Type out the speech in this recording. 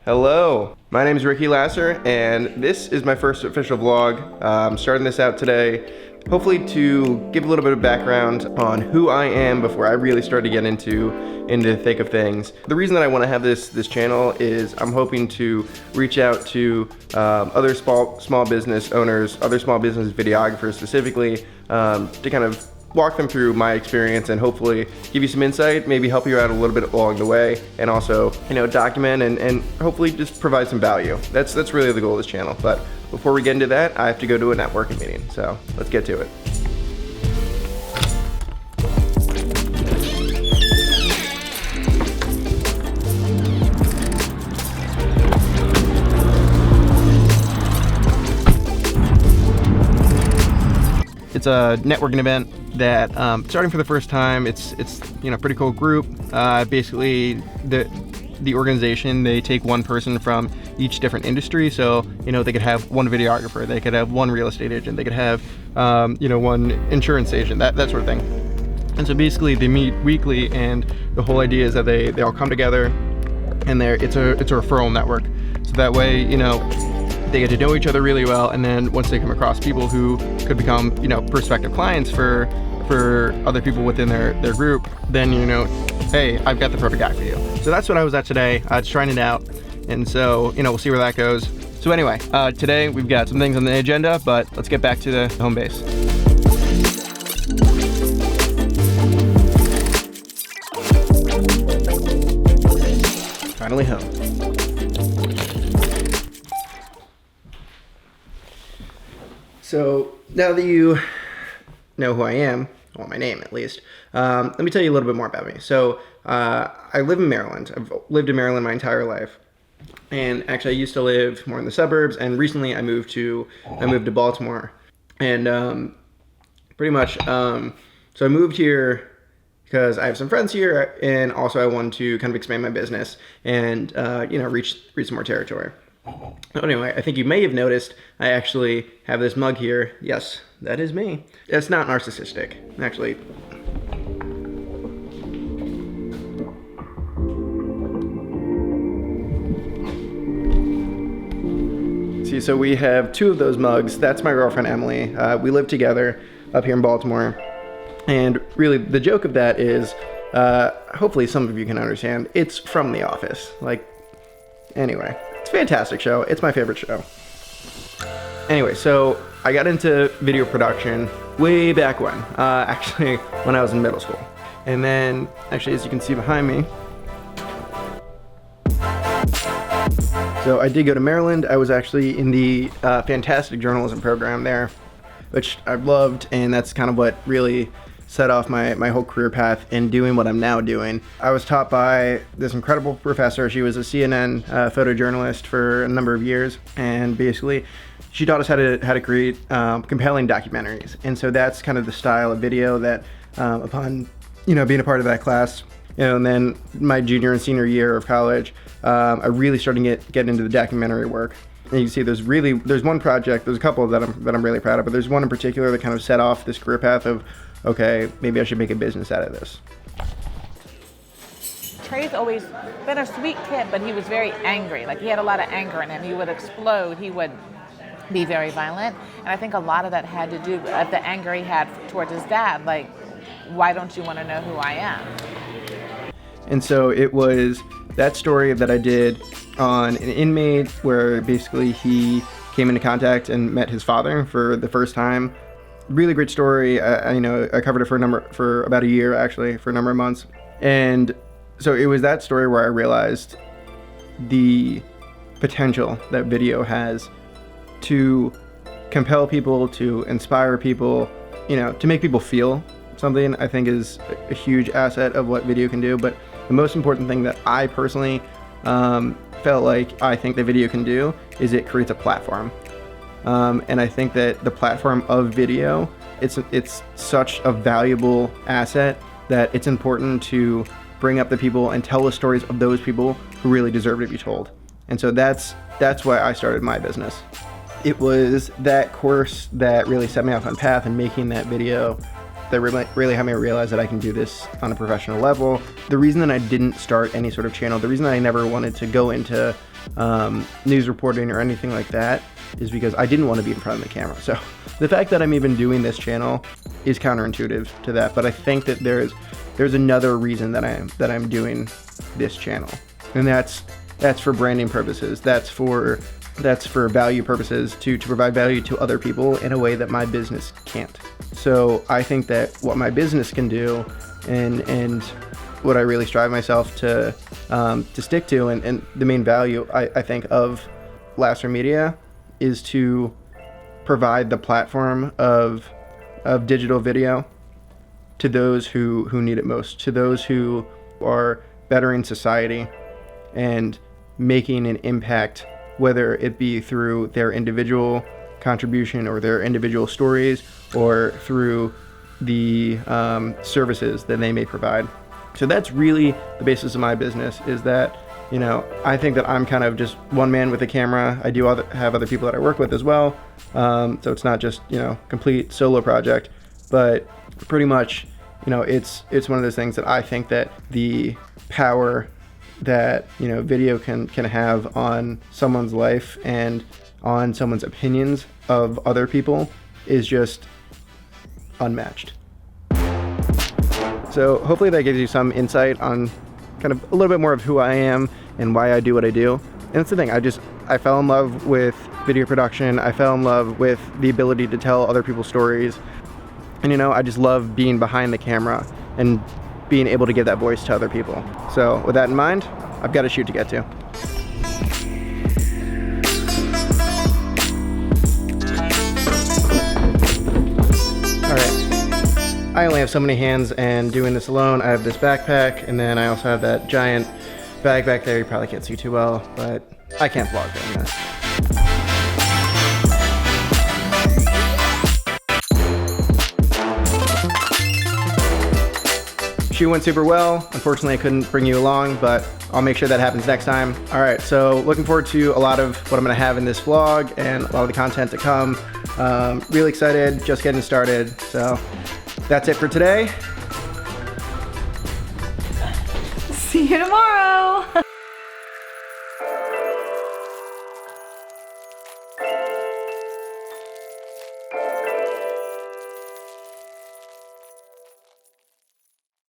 Hello, my name is Ricky Lasser, and this is my first official vlog. I'm starting this out today, hopefully to give a little bit of background on who I am before I really start to get into the thick of things. The reason that I want to have this channel is I'm hoping to reach out to other small business owners, other small business videographers specifically, to kind of walk them through my experience and hopefully give you some insight, maybe help you out a little bit along the way, and also, document and hopefully just provide some value. That's really the goal of this channel. But before we get into that, I have to go to a networking meeting. So let's get to it. It's a networking event that starting for the first time. It's pretty cool group. Basically the organization, they take one person from each different industry. So they could have one videographer, they could have one real estate agent, they could have one insurance agent, that sort of thing. And so basically they meet weekly, and the whole idea is that they all come together, and it's a referral network. So that way they get to know each other really well, and then once they come across people who could become prospective clients for other people within their group, then hey, I've got the perfect guy for you. So that's what I was at today, just trying it out, and so we'll see where that goes. So anyway, today we've got some things on the agenda, but let's get back to the home base. Finally home. So now that you know who I am, well, my name at least, let me tell you a little bit more about me. So I live in Maryland. I've lived in Maryland my entire life. And actually I used to live more in the suburbs, and recently I moved to Baltimore. And pretty much, so I moved here because I have some friends here, and also I wanted to kind of expand my business and reach some more territory. Anyway, I think you may have noticed I actually have this mug here. Yes, that is me. It's not narcissistic, actually. See, so we have two of those mugs. That's my girlfriend, Emily. We live together up here in Baltimore. And really, the joke of that is, hopefully some of you can understand, it's from The Office. Anyway. It's a fantastic show. It's my favorite show. Anyway, so I got into video production way back when, actually when I was in middle school. And then, actually, as you can see behind me, so I did go to Maryland. I was actually in the fantastic journalism program there, which I loved, and that's kind of what really set off my whole career path in doing what I'm now doing. I was taught by this incredible professor. She was a CNN photojournalist for a number of years, and basically she taught us how to create compelling documentaries. And so that's kind of the style of video that upon being a part of that class, and then my junior and senior year of college, I really started to get into the documentary work. And you can see there's one project, there's a couple that I'm really proud of, but there's one in particular that kind of set off this career path of, okay, maybe I should make a business out of this. Trey's always been a sweet kid, but he was very angry. He had a lot of anger in him. He would explode. He would be very violent. And I think a lot of that had to do with the anger he had towards his dad. Why don't you want to know who I am? And so it was that story that I did on an inmate where basically he came into contact and met his father for the first time. Really great story. I covered it for about a year, actually, for a number of months. And so it was that story where I realized the potential that video has to compel people, to inspire people, to make people feel something. I think is a huge asset of what video can do. But the most important thing that I personally felt like I think that video can do is it creates a platform. And I think that the platform of video, it's such a valuable asset that it's important to bring up the people and tell the stories of those people who really deserve to be told. And so that's why I started my business. It was that course that really set me off on path and making that video that really helped me realize that I can do this on a professional level. The reason that I didn't start any sort of channel, the reason that I never wanted to go into news reporting or anything like that is because I didn't want to be in front of the camera. So the fact that I'm even doing this channel is counterintuitive to that, but I think that there's another reason that I'm doing this channel, and that's for branding purposes. That's for value purposes, to provide value to other people in a way that my business can't. So I think that what my business can do, and what I really strive myself to stick to, and the main value I think of Lasser Media, is to provide the platform of digital video to those who need it most, to those who are bettering society and making an impact, whether it be through their individual contribution or their individual stories, or through the services that they may provide. So that's really the basis of my business, is that, you know, I think that I'm kind of just one man with a camera. I do have other people that I work with as well. So it's not just, you know, complete solo project, but pretty much, you know, it's one of those things that I think that the power that, you know, video can have on someone's life and on someone's opinions of other people is just unmatched. So hopefully that gives you some insight on kind of a little bit more of who I am and why I do what I do. And that's the thing, I fell in love with video production. I fell in love with the ability to tell other people's stories. And, you know, I just love being behind the camera and being able to give that voice to other people. So with that in mind, I've got a shoot to get to. All right, I only have so many hands, and doing this alone, I have this backpack, and then I also have that giant bag back there. You probably can't see too well, but I can't vlog doing this. Shoot went super well. Unfortunately, I couldn't bring you along, but I'll make sure that happens next time. All right, so looking forward to a lot of what I'm gonna have in this vlog and a lot of the content to come. Really excited, just getting started. So that's it for today. See you tomorrow.